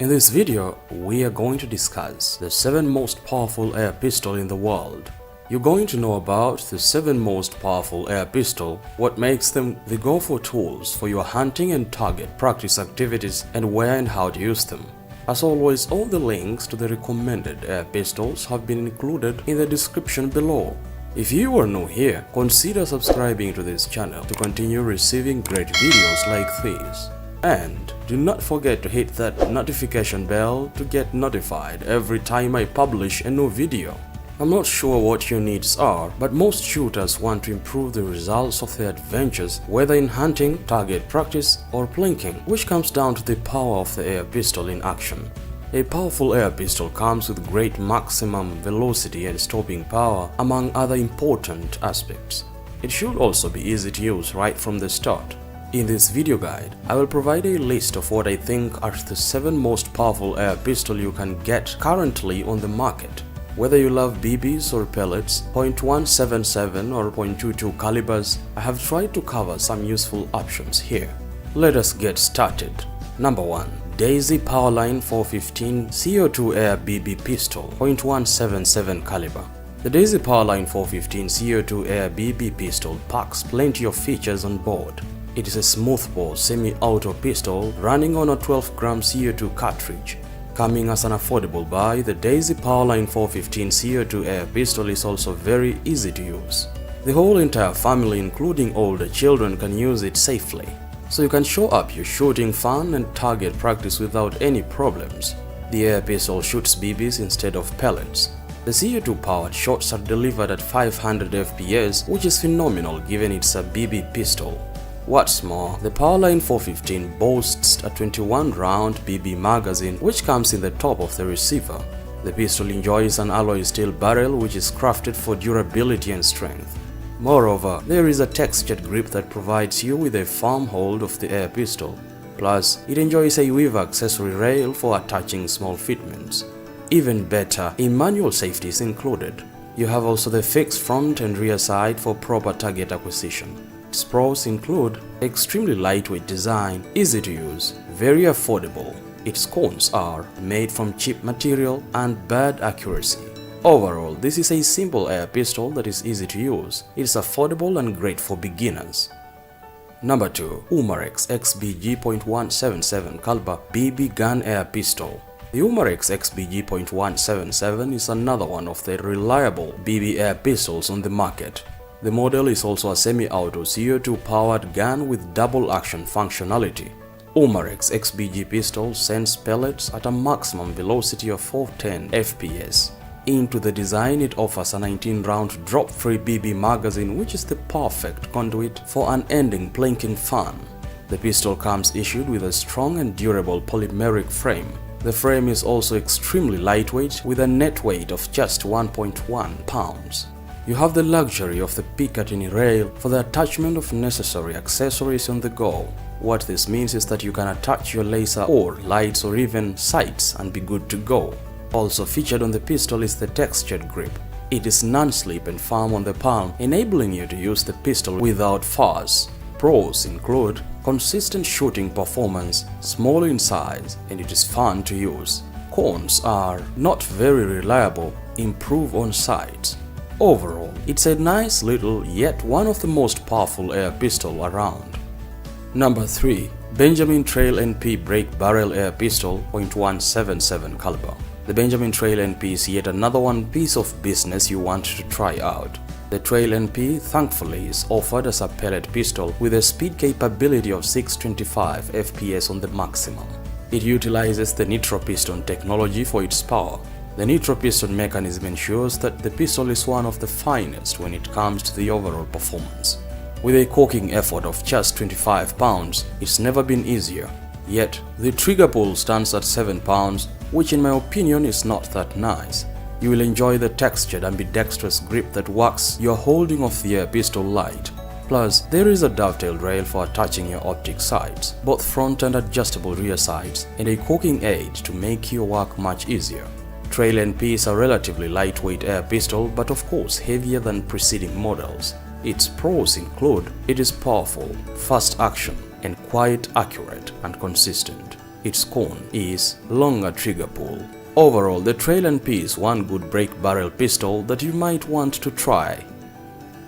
In this video, we are going to discuss the 7 most powerful air pistol in the world. You're going to know about the 7 most powerful air pistol, what makes them the go-for tools for your hunting and target practice activities, and where and how to use them. As always, all the links to the recommended air pistols have been included in the description below. If you are new here, consider subscribing to this channel to continue receiving great videos like these. And do not forget to hit that notification bell to get notified every time I publish a new video. I'm not sure what your needs are, but most shooters want to improve the results of their adventures, whether in hunting, target practice, or plinking, which comes down to the power of the air pistol in action. A powerful air pistol comes with great maximum velocity and stopping power, among other important aspects. It should also be easy to use right from the start. In this video guide, I will provide a list of what I think are the 7 most powerful air pistol you can get currently on the market. Whether you love BBs or pellets, .177 or .22 calibers, I have tried to cover some useful options here. Let us get started. Number 1. Daisy Powerline 415 CO2 Air BB Pistol .177 caliber. The Daisy Powerline 415 CO2 Air BB pistol packs plenty of features on board. It is a smoothbore semi-auto pistol running on a 12-gram CO2 cartridge. Coming as an affordable buy, the Daisy Powerline 415 CO2 air pistol is also very easy to use. The whole entire family, including older children, can use it safely, so you can show up your shooting fun and target practice without any problems. The air pistol shoots BBs instead of pellets. The CO2 powered shots are delivered at 500 FPS, which is phenomenal given it's a BB pistol. What's more, the Powerline 415 boasts a 21-round BB magazine which comes in the top of the receiver. The pistol enjoys an alloy steel barrel which is crafted for durability and strength. Moreover, there is a textured grip that provides you with a firm hold of the air pistol. Plus, it enjoys a weave accessory rail for attaching small fitments. Even better, a manual safety is included. You have also the fixed front and rear sight for proper target acquisition. Its pros include extremely lightweight design, easy to use, very affordable. Its cones are made from cheap material and bad accuracy. Overall, this is a simple air pistol that is easy to use. It is affordable and great for beginners. Number 2. Umarex XBG .177 caliber BB gun air pistol. The Umarex XBG .177 is another one of the reliable BB air pistols on the market. The model is also a semi-auto CO2 powered gun with double action functionality. Umarex XBG pistol sends pellets at a maximum velocity of 410 FPS. Into the design, it offers a 19-round drop-free BB magazine which is the perfect conduit for unending plinking fun. The pistol comes issued with a strong and durable polymeric frame. The frame is also extremely lightweight with a net weight of just 1.1 pounds. You have the luxury of the Picatinny rail for the attachment of necessary accessories on the go. What this means is that you can attach your laser or lights or even sights and be good to go. Also featured on the pistol is the textured grip. It is non-slip and firm on the palm, enabling you to use the pistol without fuss. Pros include consistent shooting performance, small in size, and it is fun to use. Cons are not very reliable, improve on sights. Overall, it's a nice little yet one of the most powerful air pistol around. Number 3. Benjamin Trail NP Break Barrel Air Pistol .177 caliber. The Benjamin Trail NP is yet another one piece of business you want to try out. The Trail NP thankfully is offered as a pellet pistol with a speed capability of 625 FPS on the maximum. It utilizes the nitro piston technology for its power. The nitro piston mechanism ensures that the pistol is one of the finest when it comes to the overall performance. With a cocking effort of just 25 pounds, it's never been easier. Yet, the trigger pull stands at 7 pounds, which in my opinion is not that nice. You will enjoy the textured ambidextrous grip that works your holding of the air pistol light. Plus, there is a dovetailed rail for attaching your optic sights, both front and adjustable rear sights, and a cocking aid to make your work much easier. Trail NP is a relatively lightweight air pistol, but of course heavier than preceding models. Its pros include it is powerful, fast action, and quite accurate and consistent. Its con is longer trigger pull. Overall, the Trail NP is one good break barrel pistol that you might want to try.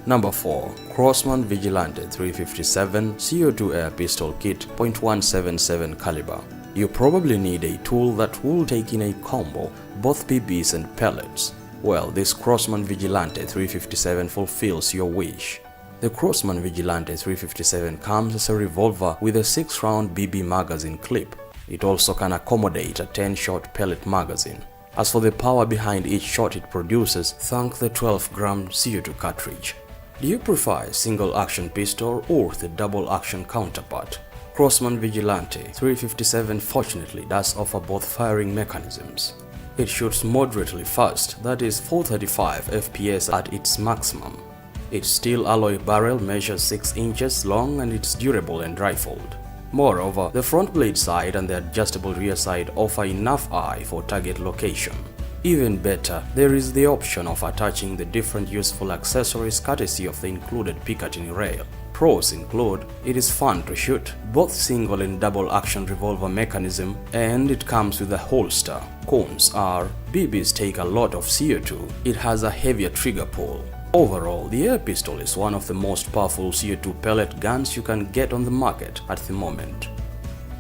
Number 4. Crosman Vigilante 357 CO2 Air Pistol Kit .177 caliber. You probably need a tool that will take in a combo both BBs and pellets. Well, this Crosman Vigilante 357 fulfills your wish. The Crosman Vigilante 357 comes as a revolver with a 6-round BB magazine clip. It also can accommodate a 10-shot pellet magazine. As for the power behind each shot it produces, thank the 12-gram CO2 cartridge. Do you prefer a single-action pistol or the double-action counterpart? Crosman Vigilante 357 fortunately does offer both firing mechanisms. It shoots moderately fast, that is 435 FPS at its maximum. Its steel alloy barrel measures 6 inches long and it's durable and rifled. Moreover, the front blade side and the adjustable rear side offer enough eye for target location. Even better, there is the option of attaching the different useful accessories courtesy of the included Picatinny rail. Pros include, it is fun to shoot, both single and double action revolver mechanism, and it comes with a holster. Cons are, BBs take a lot of CO2, it has a heavier trigger pull. Overall, the air pistol is one of the most powerful CO2 pellet guns you can get on the market at the moment.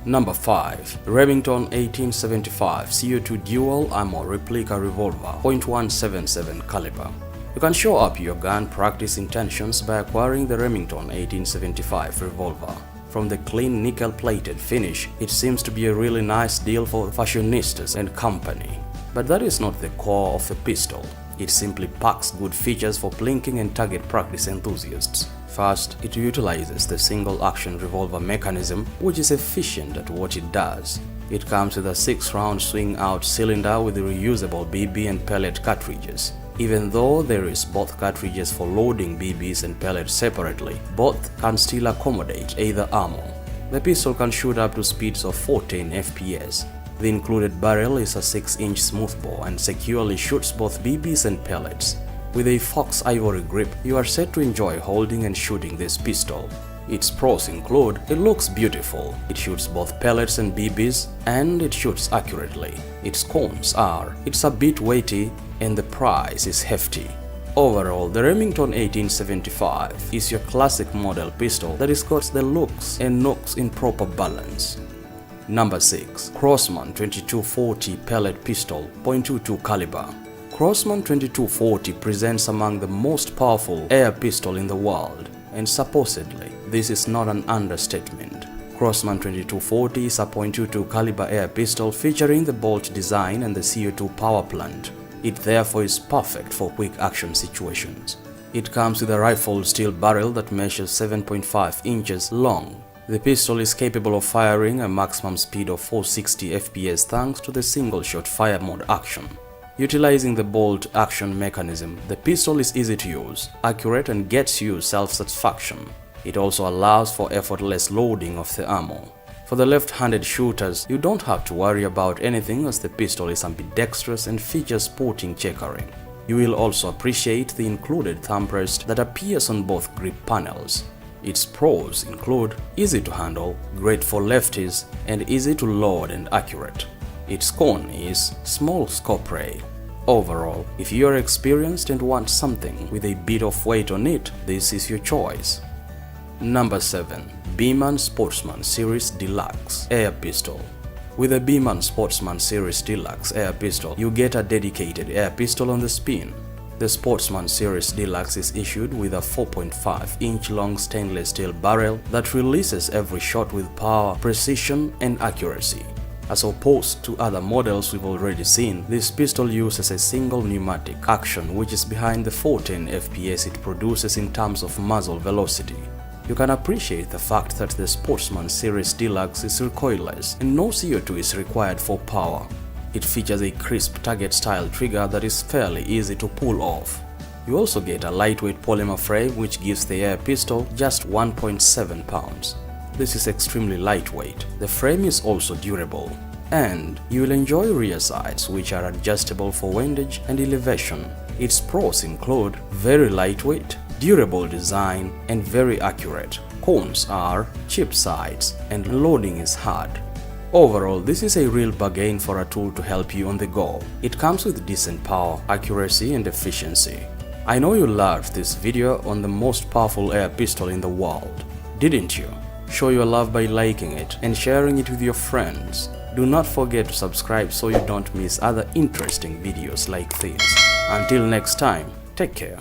Number 5. Remington 1875 CO2 Dual Ammo Replica Revolver .177 caliber. You can show up your gun practice intentions by acquiring the Remington 1875 revolver. From the clean nickel-plated finish, it seems to be a really nice deal for fashionistas and company. But that is not the core of the pistol. It simply packs good features for plinking and target practice enthusiasts. First, it utilizes the single-action revolver mechanism, which is efficient at what it does. It comes with a 6-round swing-out cylinder with reusable BB and pellet cartridges. Even though there is both cartridges for loading BBs and pellets separately, both can still accommodate either ammo. The pistol can shoot up to speeds of 14 FPS. The included barrel is a 6-inch smoothbore and securely shoots both BBs and pellets. With a Fox ivory grip, you are set to enjoy holding and shooting this pistol. Its pros include, it looks beautiful, it shoots both pellets and BBs, and it shoots accurately. Its cons are, it's a bit weighty and the price is hefty. Overall, the Remington 1875 is your classic model pistol that has got the looks and nooks in proper balance. Number 6. Crosman 2240 Pellet Pistol .22 caliber. Crosman 2240 presents among the most powerful air pistol in the world, and supposedly, this is not an understatement. Crosman 2240 is a .22 caliber air pistol featuring the bolt design and the CO2 power plant. It therefore is perfect for quick action situations. It comes with a rifled steel barrel that measures 7.5 inches long. The pistol is capable of firing a maximum speed of 460 FPS thanks to the single-shot fire mode action. Utilizing the bolt action mechanism, the pistol is easy to use, accurate and gets you self-satisfaction. It also allows for effortless loading of the ammo. For the left-handed shooters, you don't have to worry about anything as the pistol is ambidextrous and features sporting checkering. You will also appreciate the included thumb rest that appears on both grip panels. Its pros include easy to handle, great for lefties, and easy to load and accurate. Its con is small scope rail. Overall, if you are experienced and want something with a bit of weight on it, this is your choice. Number 7. Beeman Sportsman Series Deluxe Air Pistol. With a Beeman Sportsman Series Deluxe Air Pistol, you get a dedicated air pistol on the spin. The Sportsman Series Deluxe is issued with a 4.5-inch long stainless steel barrel that releases every shot with power, precision, and accuracy. As opposed to other models we've already seen, this pistol uses a single pneumatic action which is behind the 410 FPS it produces in terms of muzzle velocity. You can appreciate the fact that the Sportsman Series Deluxe is recoilless and no CO2 is required for power. It features a crisp target-style trigger that is fairly easy to pull off. You also get a lightweight polymer frame which gives the air pistol just 1.7 pounds. This is extremely lightweight. The frame is also durable. And you will enjoy rear sights which are adjustable for windage and elevation. Its pros include very lightweight, durable design, and very accurate. Cons are cheap sights and loading is hard. Overall, this is a real bargain for a tool to help you on the go. It comes with decent power, accuracy and efficiency. I know you loved this video on the most powerful air pistol in the world, didn't you? Show your love by liking it and sharing it with your friends. Do not forget to subscribe so you don't miss other interesting videos like this. Until next time, take care.